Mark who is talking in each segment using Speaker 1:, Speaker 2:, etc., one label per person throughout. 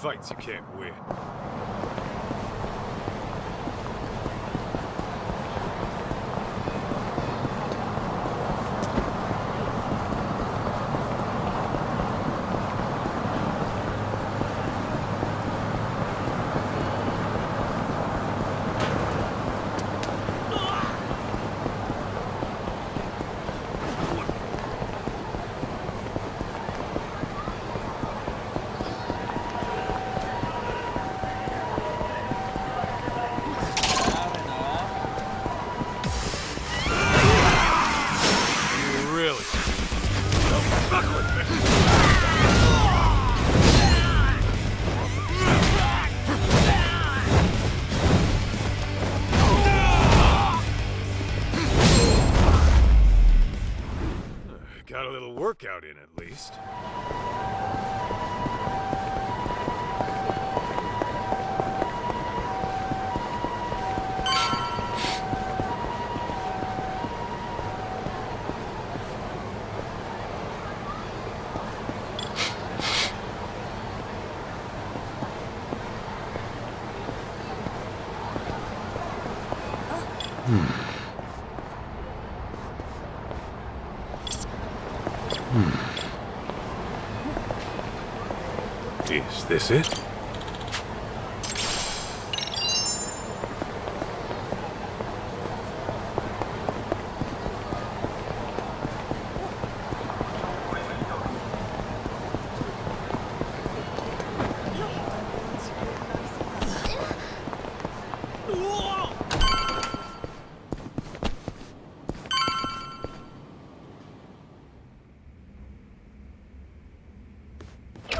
Speaker 1: fights you can't win. Got a little workout in, at least. Is this it?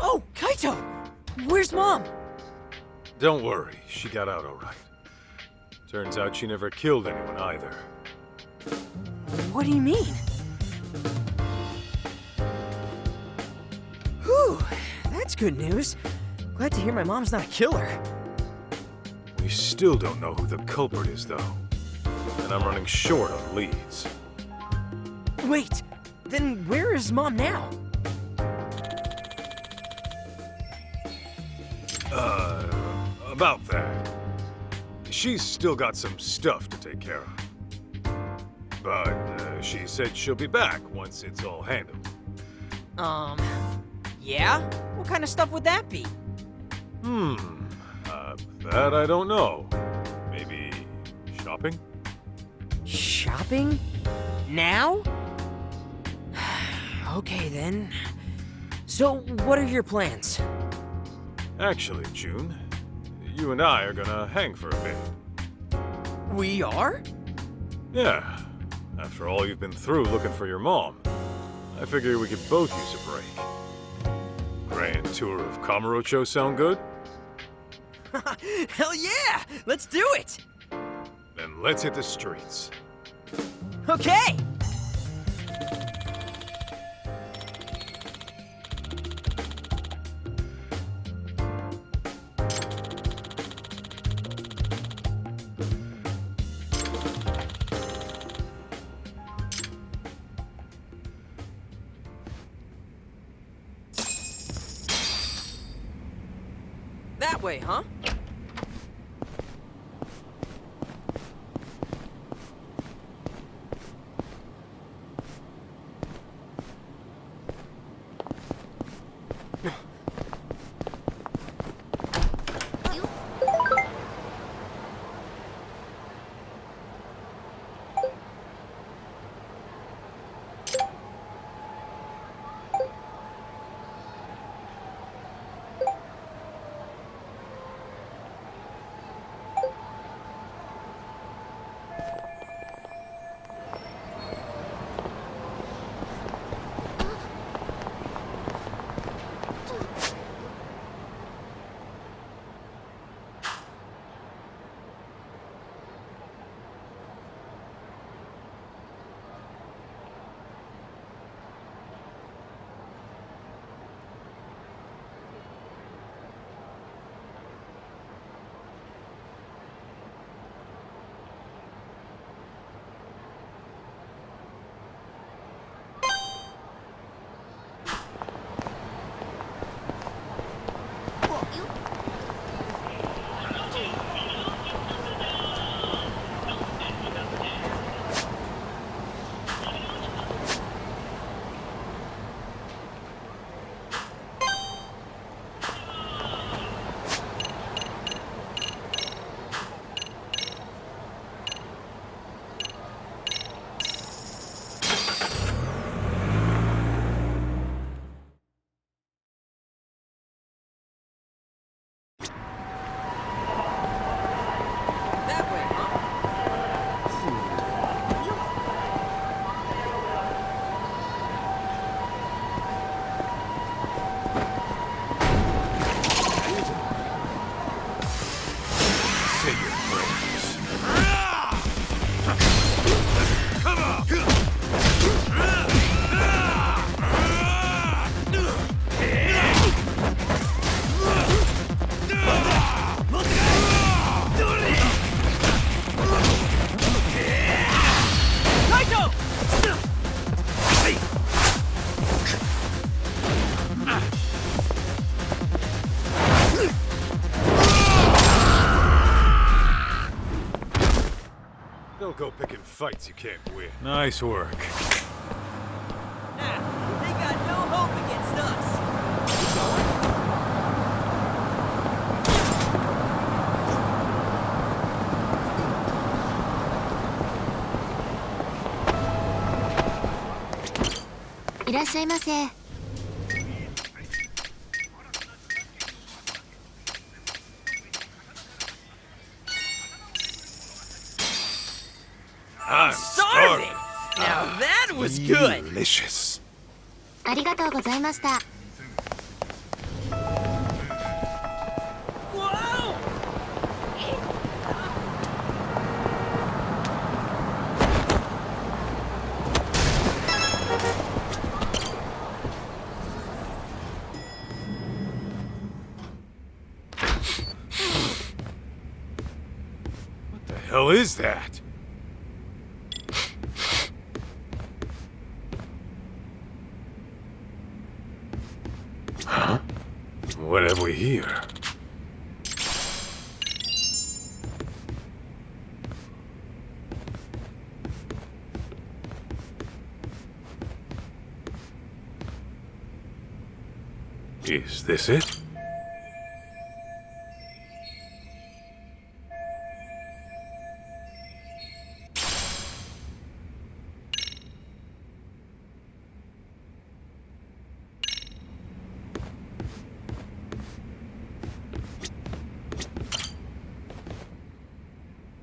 Speaker 2: Oh, Kaito! Where's Mom?
Speaker 1: Don't worry, she got out all right. Turns out she never killed anyone either.
Speaker 2: What do you mean? Whew, that's good news. Glad to hear my mom's not a killer.
Speaker 1: We still don't know who the culprit is, though. And I'm running short on leads.
Speaker 2: Wait, then where is Mom now?
Speaker 1: About that. She's still got some stuff to take care of. But she said she'll be back once it's all handled.
Speaker 2: Yeah? What kind of stuff would that be?
Speaker 1: That I don't know. Maybe shopping?
Speaker 2: Shopping? Now? Okay then. So, what are your plans?
Speaker 1: Actually, June, you and I are gonna hang for a bit.
Speaker 2: We are?
Speaker 1: Yeah. After all you've been through looking for your mom, I figure we could both use a break. Grand tour of Kamurocho sound good?
Speaker 2: Hell yeah! Let's do it!
Speaker 1: Then let's hit the streets.
Speaker 2: Okay! That way, huh?
Speaker 1: Come on!
Speaker 2: Kaito!
Speaker 1: Don't go picking fights you can't win. Nice work.
Speaker 2: They got no hope against us.
Speaker 3: いらっしゃいませ。
Speaker 1: I'm
Speaker 2: Starving!
Speaker 1: starving.
Speaker 2: Now that was good!
Speaker 1: Delicious.
Speaker 3: ありがとうございました。
Speaker 2: Whoa!
Speaker 1: What the hell is that? Huh? What have we here? Is this it?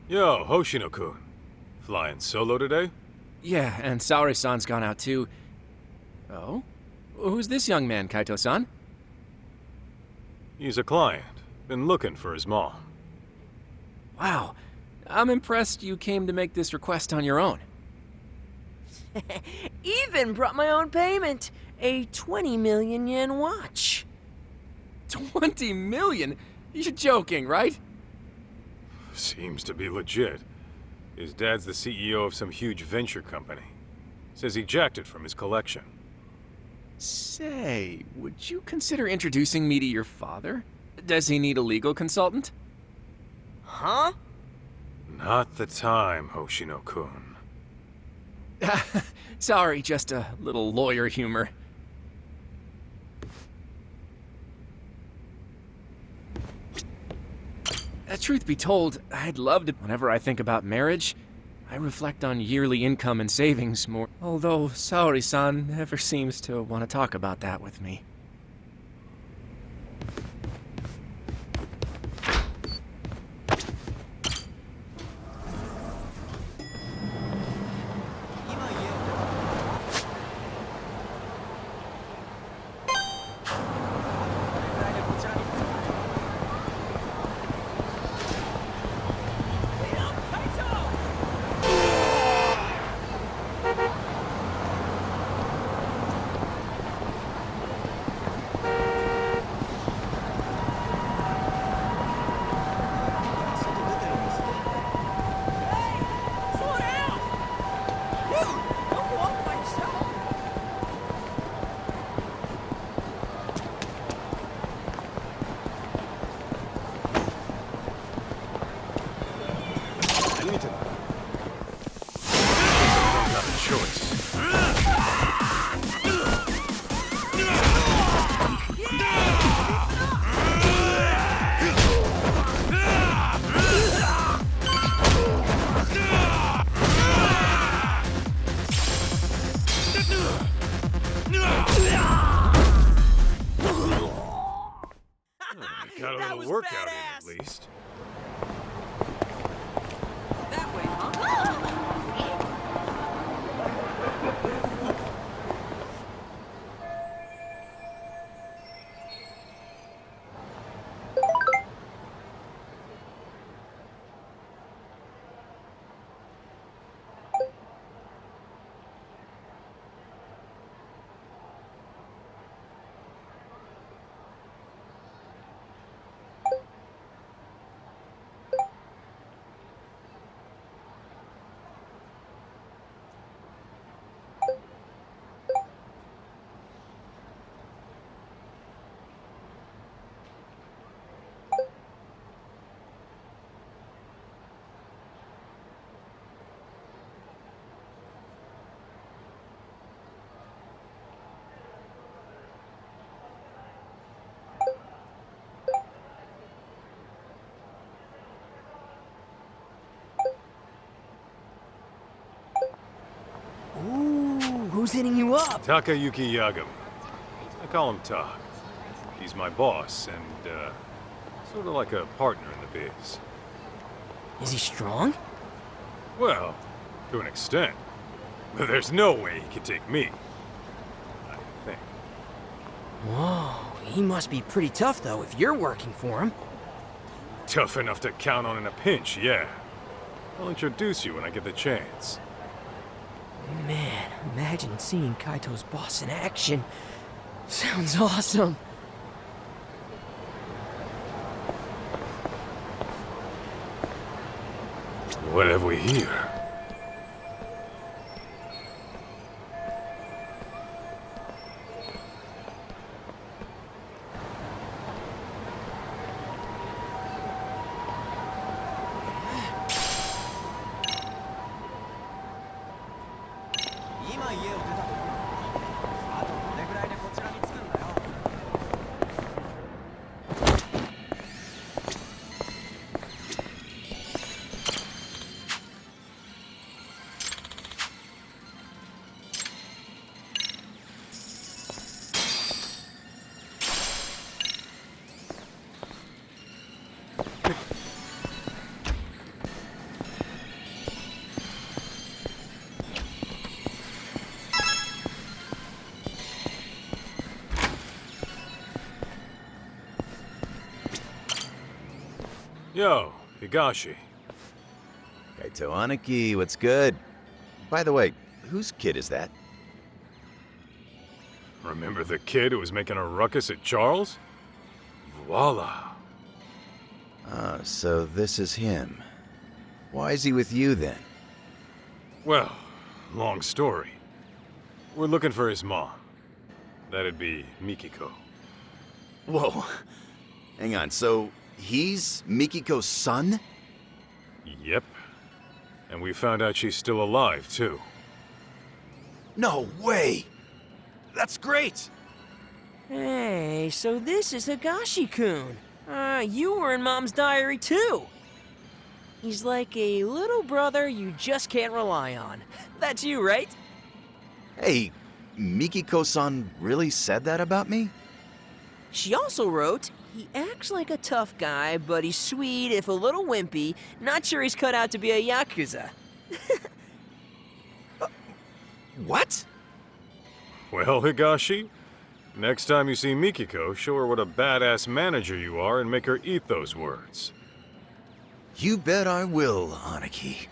Speaker 1: Yo, Hoshino-kun. Flying solo today?
Speaker 4: Yeah, and Saori-san's gone out too. Oh? Who's this young man, Kaito-san?
Speaker 1: He's a client. Been looking for his mom.
Speaker 4: Wow. I'm impressed you came to make this request on your own.
Speaker 2: Even brought my own payment. A 20 million yen watch.
Speaker 4: 20 million? You're joking, right?
Speaker 1: Seems to be legit. His dad's the CEO of some huge venture company. Says he jacked it from his collection.
Speaker 4: Say, would you consider introducing me to your father? Does he need a legal consultant?
Speaker 2: Huh?
Speaker 1: Not the time, Hoshino-kun.
Speaker 4: Sorry, just a little lawyer humor. Truth be told, I'd love to. Whenever I think about marriage, I reflect on yearly income and savings more. Although Saori-san never seems to want to talk about that with me.
Speaker 2: who's hitting you up?
Speaker 1: Takayuki Yagami. I call him Tak. He's my boss and, sort of like a partner in the biz.
Speaker 2: Is he strong?
Speaker 1: Well, to an extent. But there's no way he can take me. I think.
Speaker 2: Whoa, he must be pretty tough, though, if you're working for him.
Speaker 1: Tough enough to count on in a pinch, yeah. I'll introduce you when I get the chance.
Speaker 2: Man, imagine seeing Kaito's boss in action. Sounds awesome.
Speaker 1: What have we here? Yo, Higashi.
Speaker 5: Kaito Aniki, what's good? By the way, whose kid is that?
Speaker 1: Remember the kid who was making a ruckus at Charles? Voila.
Speaker 5: Ah, so this is him. Why is he with you then?
Speaker 1: Well, long story. We're looking for his mom. That'd be Mikiko.
Speaker 5: Whoa. Hang on, so he's Mikiko's son?
Speaker 1: Yep. And we found out she's still alive, too.
Speaker 5: No way! That's great!
Speaker 2: Hey, so this is Higashi-kun. You were in Mom's diary, too. He's like a little brother you just can't rely on. That's you, right?
Speaker 5: Hey, Mikiko-san really said that about me?
Speaker 2: She also wrote, he acts like a tough guy, but he's sweet if a little wimpy. Not sure he's cut out to be a Yakuza.
Speaker 5: What?
Speaker 1: Well, Higashi, next time you see Mikiko, show her what a badass manager you are and make her eat those words.
Speaker 5: You bet I will, Aniki.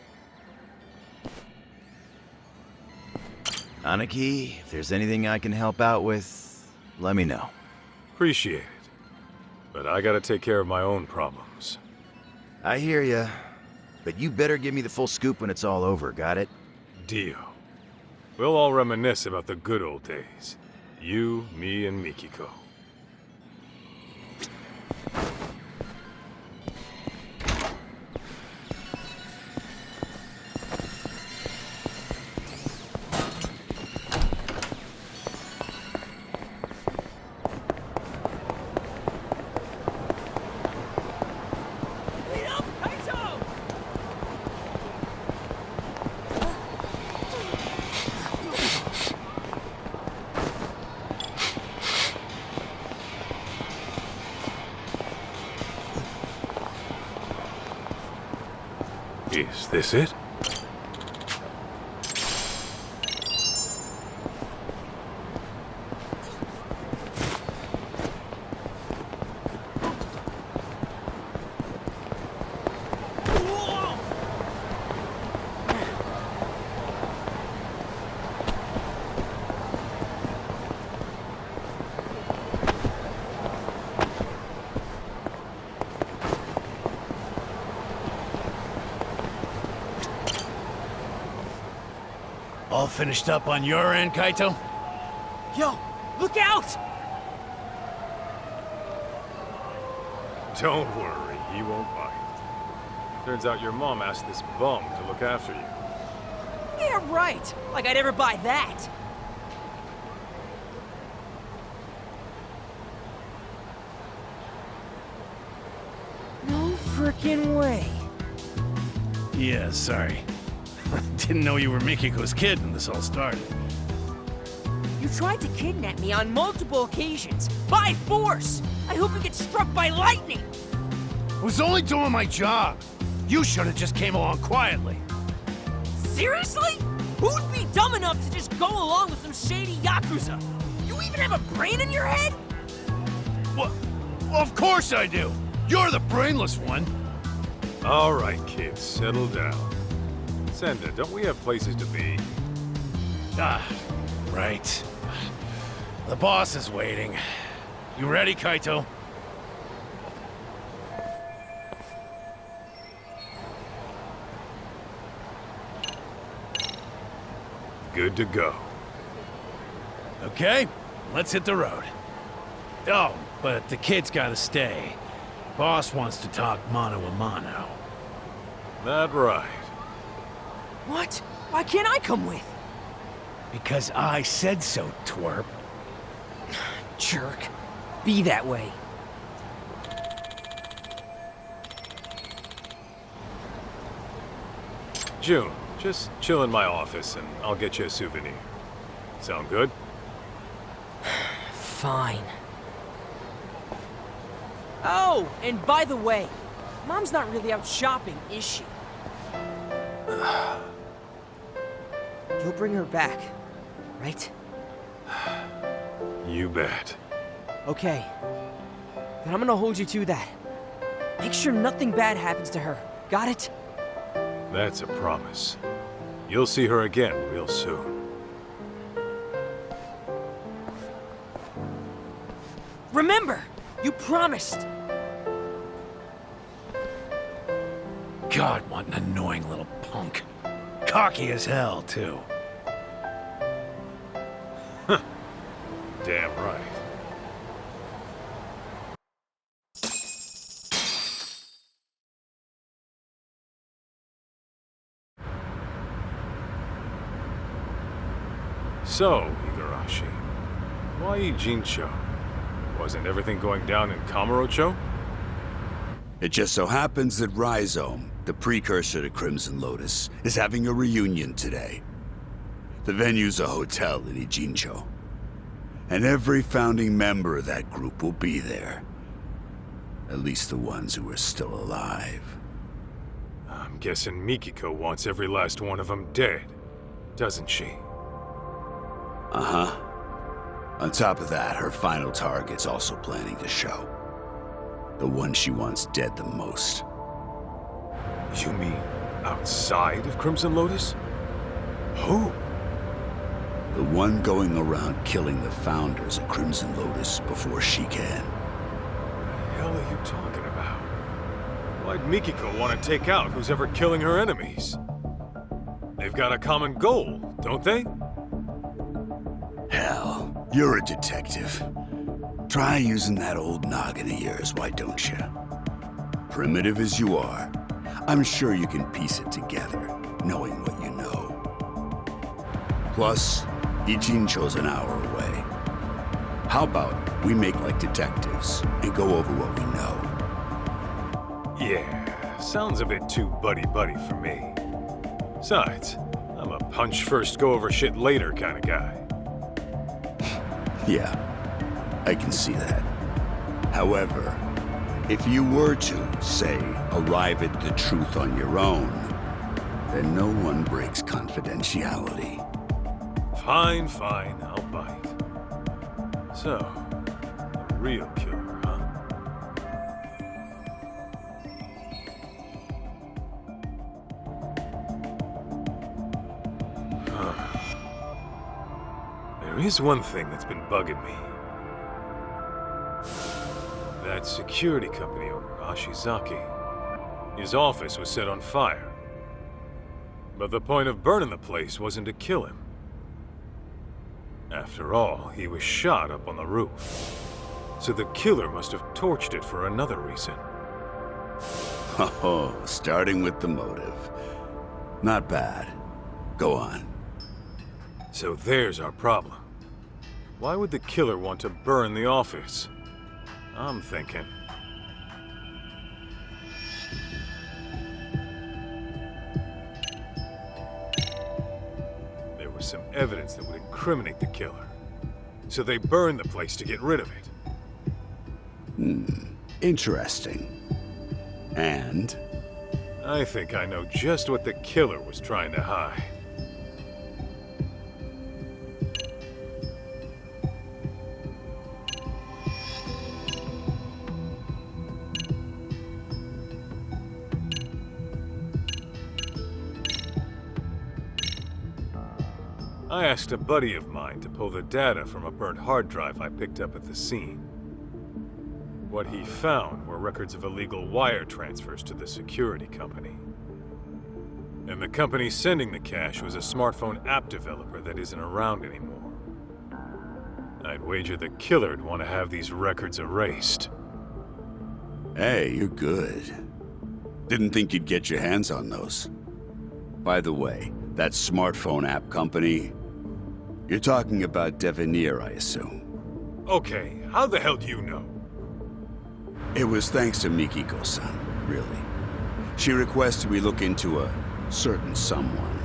Speaker 5: Aniki, if there's anything I can help out with, let me know.
Speaker 1: Appreciate it. But I gotta take care of my own problems.
Speaker 5: I hear ya. But you better give me the full scoop when it's all over, got it?
Speaker 1: Deal. We'll all reminisce about the good old days. You, me, and Mikiko.
Speaker 2: Wait up, Kaito!
Speaker 1: Is this it?
Speaker 6: All finished up on your end, Kaito?
Speaker 2: Yo, look out!
Speaker 1: Don't worry, he won't bite. Turns out your mom asked this bum to look after you.
Speaker 2: Yeah, right. Like I'd ever buy that. No frickin' way.
Speaker 6: Yeah, sorry. Didn't know you were Mikiko's kid when this all started.
Speaker 2: You tried to kidnap me on multiple occasions, by force! I hope you get struck by lightning!
Speaker 6: I was only doing my job. You should have just came along quietly.
Speaker 2: Seriously? Who'd be dumb enough to just go along with some shady Yakuza? You even have a brain in your head?
Speaker 6: What? Of course I do. You're the brainless one.
Speaker 1: All right, kids, settle down. Senda, don't we have places to be?
Speaker 6: Ah, right. The boss is waiting. You ready, Kaito?
Speaker 1: Good to go.
Speaker 6: Okay, let's hit the road. Oh, but the kid's gotta stay. Boss wants to talk mano a mano.
Speaker 1: That right.
Speaker 2: What? Why can't I come with?
Speaker 6: Because I said so, twerp.
Speaker 2: Jerk. Be that way.
Speaker 1: June, just chill in my office and I'll get you a souvenir. Sound good?
Speaker 2: Fine. Oh, and by the way, Mom's not really out shopping, is she? You'll bring her back, right?
Speaker 1: You bet.
Speaker 2: Okay. Then I'm gonna hold you to that. Make sure nothing bad happens to her. Got it?
Speaker 1: That's a promise. You'll see her again real soon.
Speaker 2: Remember, you promised.
Speaker 6: God, what an annoying little punk. Cocky as hell, too.
Speaker 1: Damn right. So, Igarashi, why Ijincho? Wasn't everything going down in Kamurocho?
Speaker 7: It just so happens that Rhizome, the precursor to Crimson Lotus, is having a reunion today. The venue's a hotel in Ijincho. And every founding member of that group will be there. At least the ones who are still alive.
Speaker 1: I'm guessing Mikiko wants every last one of them dead, doesn't she?
Speaker 7: Uh-huh. On top of that, her final target's also planning to show. The one she wants dead the most.
Speaker 1: You mean outside of Crimson Lotus? Who?
Speaker 7: The one going around killing the founders of Crimson Lotus before she can.
Speaker 1: What the hell are you talking about? Why'd Mikiko want to take out who's ever killing her enemies? They've got a common goal, don't they?
Speaker 7: Hell, you're a detective. Try using that old noggin of yours, why don't you? Primitive as you are, I'm sure you can piece it together, knowing what you know. Plus, Ijincho's an hour away. How about we make like detectives and go over what we know?
Speaker 1: Yeah, sounds a bit too buddy-buddy for me. Besides, I'm a punch first, go over shit later kind of guy.
Speaker 7: Yeah, I can see that. However, if you were to, say, arrive at the truth on your own, then no one breaks confidentiality.
Speaker 1: Fine, fine, I'll bite. So, the real killer, huh? There is one thing that's been bugging me. That security company owner, Ashizaki. His office was set on fire. But the point of burning the place wasn't to kill him. After all, he was shot up on the roof. So the killer must have torched it for another reason.
Speaker 7: Oh, starting with the motive. Not bad. Go on.
Speaker 1: So there's our problem. Why would the killer want to burn the office? I'm thinking. There was some evidence that would incriminate the killer. so they burned the place to get rid of it.
Speaker 7: Interesting. And?
Speaker 1: I think I know just what the killer was trying to hide. I asked a buddy of mine to pull the data from a burnt hard drive I picked up at the scene. What he found were records of illegal wire transfers to the security company. And the company sending the cash was a smartphone app developer that isn't around anymore. I'd wager the killer'd want to have these records erased.
Speaker 7: Hey, you're good. Didn't think you'd get your hands on those. By the way, that smartphone app company, you're talking about Devenir, I assume.
Speaker 1: Okay, how the hell do you know?
Speaker 7: It was thanks to Mikiko-san, really. She requested we look into a certain someone.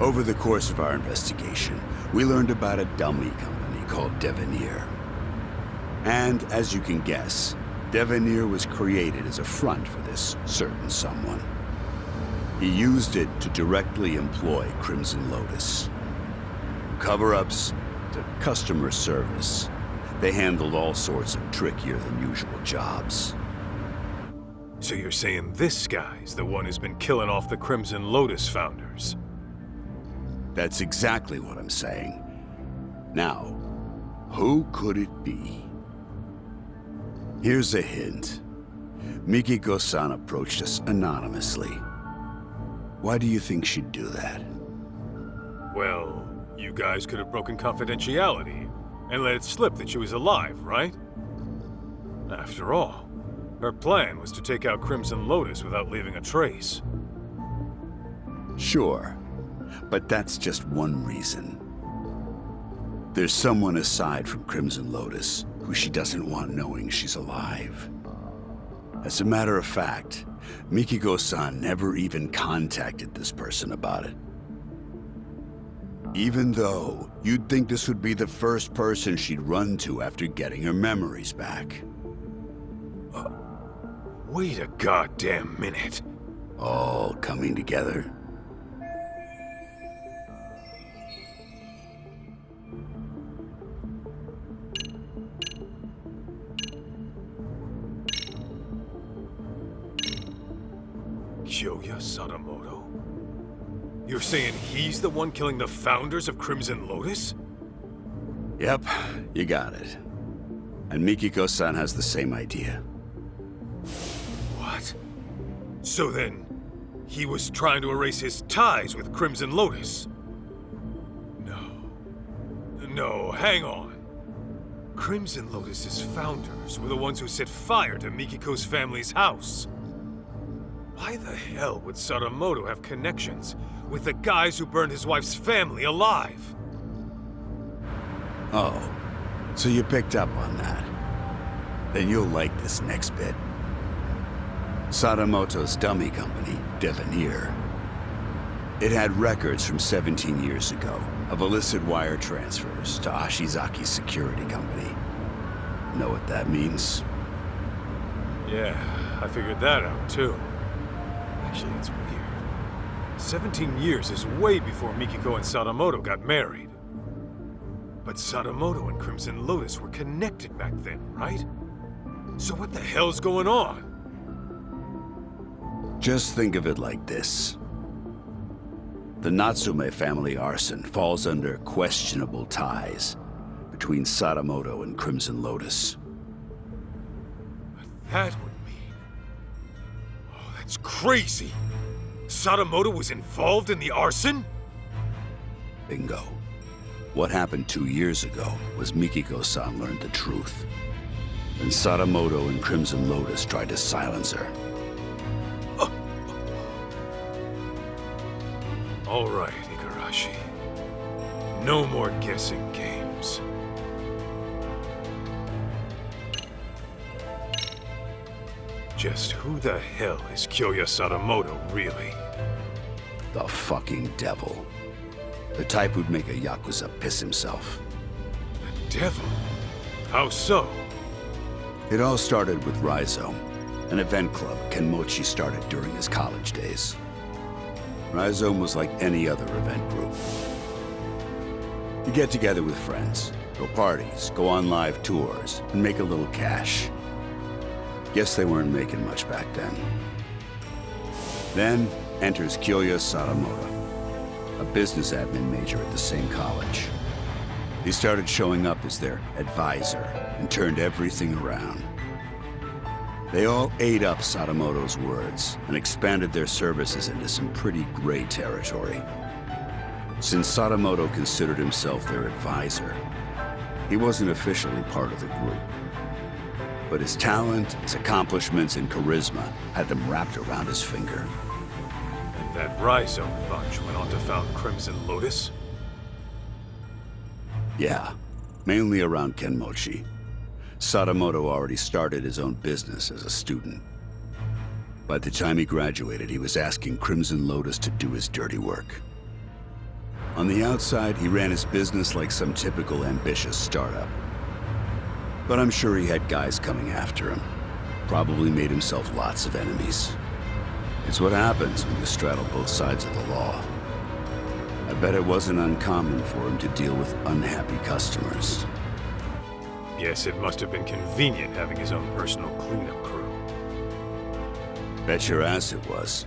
Speaker 7: Over the course of our investigation, we learned about a dummy company called Devenir. And as you can guess, Devenir was created as a front for this certain someone. He used it to directly employ Crimson Lotus. Cover-ups to customer service. They handled all sorts of trickier than usual jobs.
Speaker 1: So you're saying this guy's the one who's been killing off the Crimson Lotus founders?
Speaker 7: That's exactly what I'm saying. Now, who could it be? Here's a hint. Mikiko-san approached us anonymously. Why do you think she'd do that?
Speaker 1: Well, you guys could have broken confidentiality and let it slip that she was alive, right? After all, her plan was to take out Crimson Lotus without leaving a trace.
Speaker 7: Sure, but that's just one reason. There's someone aside from Crimson Lotus who she doesn't want knowing she's alive. As a matter of fact, Mikiko-san never even contacted this person about it. Even though you'd think this would be the first person she'd run to after getting her memories back.
Speaker 1: Wait a goddamn minute.
Speaker 7: All coming together.
Speaker 1: Kyoya Sadamoto? You're saying he's the one killing the founders of Crimson Lotus?
Speaker 7: Yep, you got it. And Mikiko-san has the same idea.
Speaker 1: What? So then, he was trying to erase his ties with Crimson Lotus? No, hang on. Crimson Lotus's founders were the ones who set fire to Mikiko's family's house. Why the hell would Sadamoto have connections with the guys who burned his wife's family alive?
Speaker 7: Oh, so you picked up on that. Then you'll like this next bit. Sadamoto's dummy company, Devenir. It had records from 17 years ago of illicit wire transfers to Ashizaki's security company. Know what that means?
Speaker 1: Yeah, I figured that out too. Actually, it's weird. 17 years is way before Mikiko and Sadamoto got married. But Sadamoto and Crimson Lotus were connected back then, right? So what the hell's going on?
Speaker 7: Just think of it like this. The Natsume family arson falls under questionable ties between Sadamoto and Crimson Lotus.
Speaker 1: That would mean... Oh, that's crazy! Sadamoto was involved in the arson?
Speaker 7: Bingo. What happened 2 years ago was Mikiko-san learned the truth. And Sadamoto and Crimson Lotus tried to silence her.
Speaker 1: All right, Igarashi. No more guessing games. Just who the hell is Kyoya Sadamoto, really?
Speaker 7: The fucking devil. The type who'd make a Yakuza piss himself.
Speaker 1: devil? How so?
Speaker 7: It all started with Rhizome, an event club Kenmochi started during his college days. Rhizome was like any other event group. You get together with friends, go parties, go on live tours, and make a little cash. Guess they weren't making much back then. Then enters Kyoya Sadamoto, a business admin major at the same college. He started showing up as their advisor and turned everything around. They all ate up Sadamoto's words and expanded their services into some pretty gray territory. Since Sadamoto considered himself their advisor, he wasn't officially part of the group. But his talent, his accomplishments, and charisma had them wrapped around his finger.
Speaker 1: And that Rhizome bunch went on to found Crimson Lotus?
Speaker 7: Yeah, mainly around Kenmochi. Sadamoto already started his own business as a student. By the time he graduated, he was asking Crimson Lotus to do his dirty work. On the outside, he ran his business like some typical ambitious startup. But I'm sure he had guys coming after him. Probably made himself lots of enemies. It's what happens when you straddle both sides of the law. I bet it wasn't uncommon for him to deal with unhappy customers.
Speaker 1: Yes, it must have been convenient having his own personal cleanup crew.
Speaker 7: Bet your ass it was.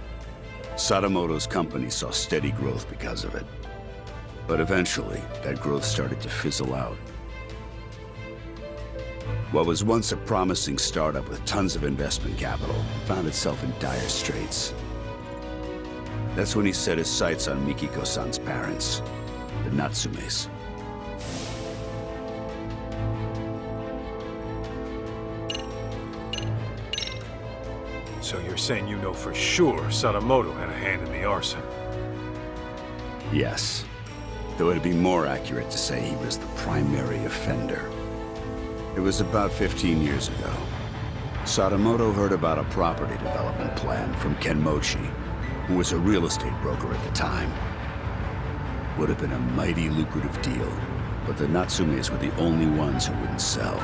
Speaker 7: Sadamoto's company saw steady growth because of it. But eventually, that growth started to fizzle out. What was once a promising startup with tons of investment capital found itself in dire straits. That's when he set his sights on Mikiko-san's parents, the Natsumes.
Speaker 1: So you're saying you know for sure Sadamoto had a hand in the arson?
Speaker 7: Yes. Though it'd be more accurate to say he was the primary offender. It was about 15 years ago. Sadamoto heard about a property development plan from Kenmochi, who was a real estate broker at the time. Would have been a mighty lucrative deal, but the Natsumes were the only ones who wouldn't sell.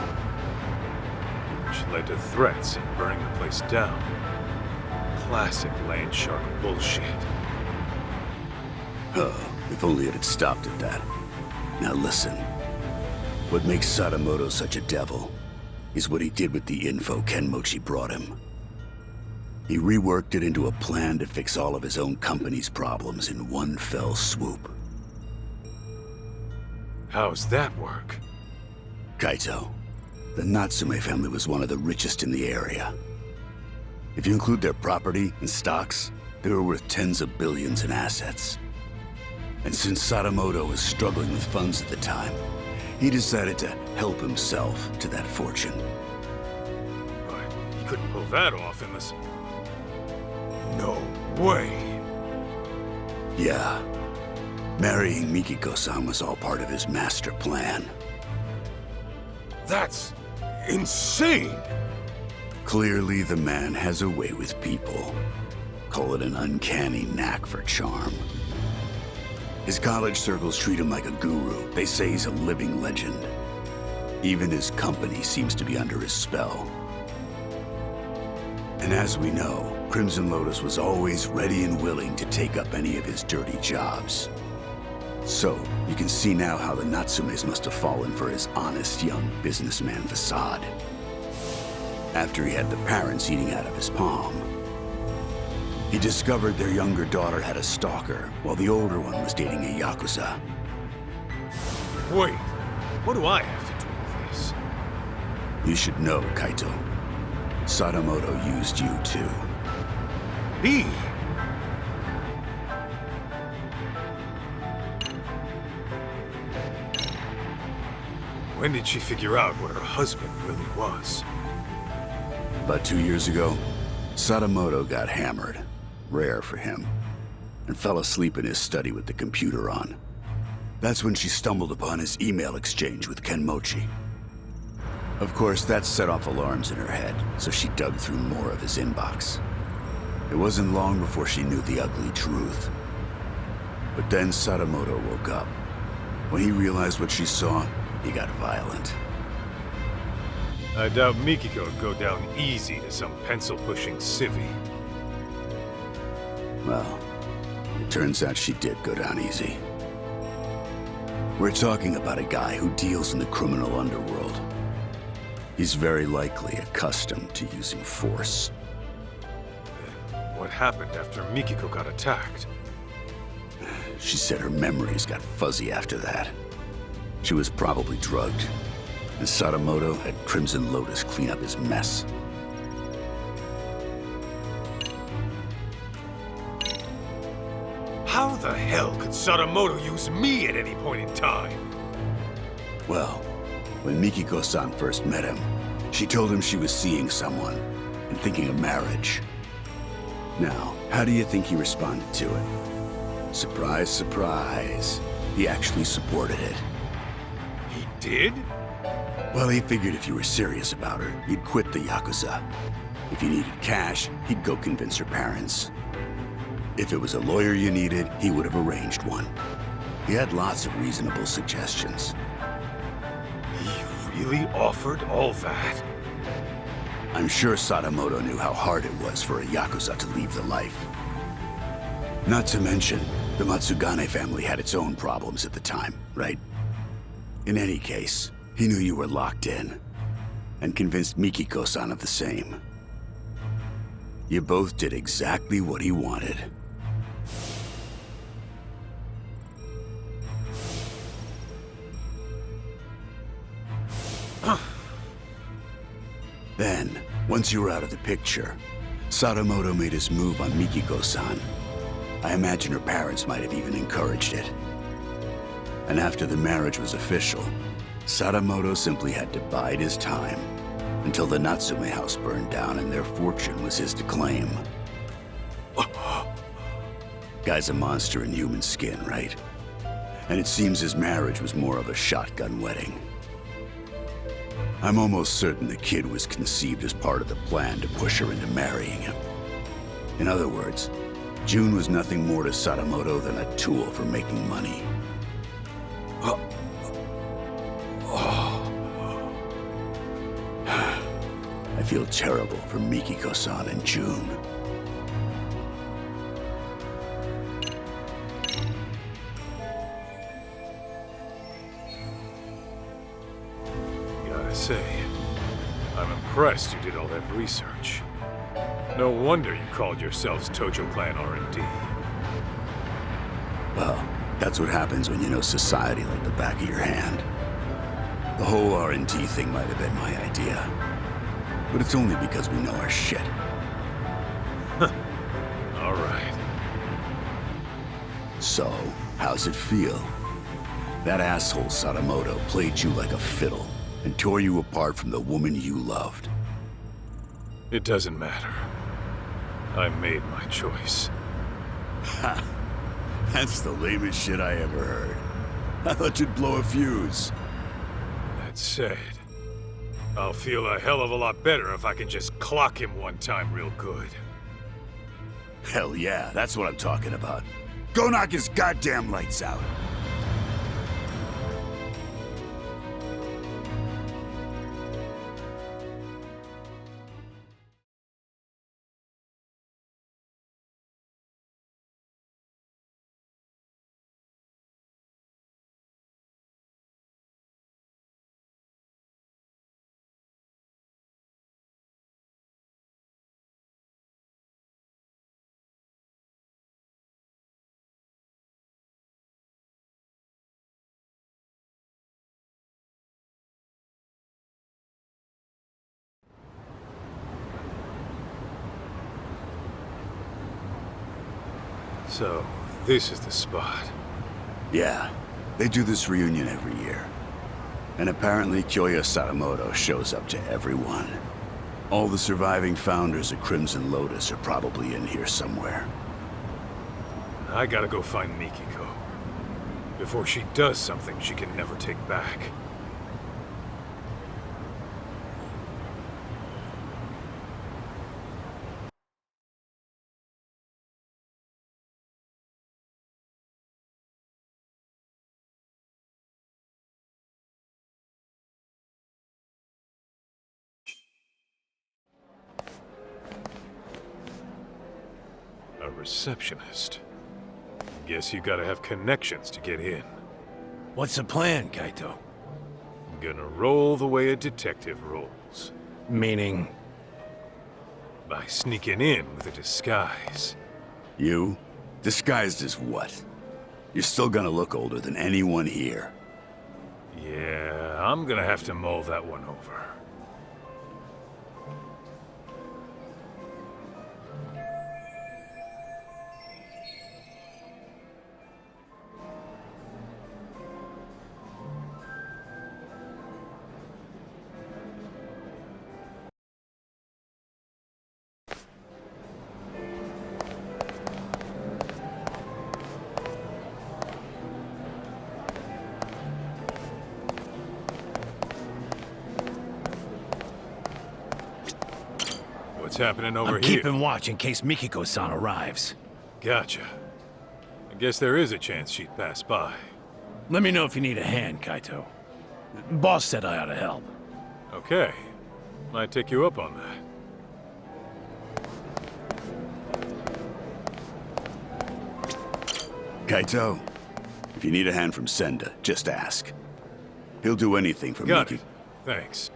Speaker 1: Which led to threats and burning the place down. Classic land shark bullshit.
Speaker 7: If only it had stopped at that. Now listen. What makes Sadamoto such a devil is what he did with the info Kenmochi brought him. He reworked it into a plan to fix all of his own company's problems in one fell swoop.
Speaker 1: How's that work?
Speaker 7: Kaito, the Natsume family was one of the richest in the area. If you include their property and stocks, they were worth tens of billions in assets. And since Sadamoto was struggling with funds at the time, he decided to help himself to that fortune.
Speaker 1: But he couldn't pull that off in this... No way!
Speaker 7: Yeah. Marrying Mikiko-san was all part of his master plan.
Speaker 1: That's... insane!
Speaker 7: Clearly, the man has a way with people. Call it an uncanny knack for charm. His college circles treat him like a guru. They say he's a living legend. Even his company seems to be under his spell. And as we know, Crimson Lotus was always ready and willing to take up any of his dirty jobs. So, you can see now how the Natsumes must have fallen for his honest young businessman facade. After he had the parents eating out of his palm, he discovered their younger daughter had a stalker, while the older one was dating a Yakuza.
Speaker 1: Wait, what do I have to do with this?
Speaker 7: You should know, Kaito. Sadamoto used you too.
Speaker 1: Me? When did she figure out what her husband really was?
Speaker 7: About 2 years ago, Sadamoto got hammered. Rare for him. And fell asleep in his study with the computer on. That's when she stumbled upon his email exchange with Kenmochi. Of course, that set off alarms in her head, so she dug through more of his inbox. It wasn't long before she knew the ugly truth. But then Sadamoto woke up. When he realized what she saw, he got violent.
Speaker 1: I doubt Mikiko would go down easy to some pencil-pushing civvy.
Speaker 7: Well, it turns out she did go down easy. We're talking about a guy who deals in the criminal underworld. He's very likely accustomed to using force.
Speaker 1: What happened after Mikiko got attacked?
Speaker 7: She said her memories got fuzzy after that. She was probably drugged, and Sadamoto had Crimson Lotus clean up his mess.
Speaker 1: How the hell could Sadamoto use me at any point in time?
Speaker 7: Well, when Mikiko-san first met him, she told him she was seeing someone and thinking of marriage. Now, how do you think he responded to it? Surprise, surprise. He actually supported it.
Speaker 1: He did?
Speaker 7: Well, he figured if you were serious about her, you'd quit the Yakuza. If you needed cash, he'd go convince her parents. If it was a lawyer you needed, he would have arranged one. He had lots of reasonable suggestions.
Speaker 1: He really offered all that?
Speaker 7: I'm sure Sadamoto knew how hard it was for a Yakuza to leave the life. Not to mention, the Matsugane family had its own problems at the time, right? In any case, he knew you were locked in, and convinced Mikiko-san of the same. You both did exactly what he wanted. Then, once you were out of the picture, Sadamoto made his move on Mikiko-san. I imagine her parents might have even encouraged it. And after the marriage was official, Sadamoto simply had to bide his time until the Natsume house burned down and their fortune was his to claim. Guy's a monster in human skin, right? And it seems his marriage was more of a shotgun wedding. I'm almost certain the kid was conceived as part of the plan to push her into marrying him. In other words, June was nothing more to Sadamoto than a tool for making money. I feel terrible for Mikiko-san and June.
Speaker 1: Gotta say, I'm impressed you did all that research. No wonder you called yourselves Tojo Clan R&D.
Speaker 7: Well, that's what happens when you know society like the back of your hand. The whole R&D thing might have been my idea. But it's only because we know our shit.
Speaker 1: All right.
Speaker 7: So, how's it feel? That asshole Sadamoto played you like a fiddle and tore you apart from the woman you loved.
Speaker 1: It doesn't matter. I made my choice.
Speaker 7: Ha! That's the lamest shit I ever heard. I thought you'd blow a fuse.
Speaker 1: That said, I'll feel a hell of a lot better if I can just clock him one time real good.
Speaker 7: Hell yeah, that's what I'm talking about. Go knock his goddamn lights out.
Speaker 1: So, this is the spot.
Speaker 7: Yeah, they do this reunion every year. And apparently Kyoya Sadamoto shows up to everyone. All the surviving founders of Crimson Lotus are probably in here somewhere.
Speaker 1: I gotta go find Mikiko. Before she does something she can never take back. receptionist. Guess you gotta have connections to get in.
Speaker 6: What's the plan, Kaito?
Speaker 1: Gonna roll the way a detective rolls.
Speaker 6: Meaning,
Speaker 1: By sneaking in with a disguise.
Speaker 7: You? Disguised as what? You're still gonna look older than anyone here.
Speaker 1: Yeah, I'm gonna have to mull that one over. What's happening over
Speaker 6: I'm
Speaker 1: here?
Speaker 6: keeping watch in case Mikiko-san arrives.
Speaker 1: Gotcha. I guess there is a chance she'd pass by.
Speaker 6: Let me know if you need a hand, Kaito. Boss said I ought to help.
Speaker 1: Okay. Might take you up on that.
Speaker 7: Kaito, if you need a hand from Senda, just ask. He'll do anything for
Speaker 1: Got
Speaker 7: Miki.
Speaker 1: it. Thanks.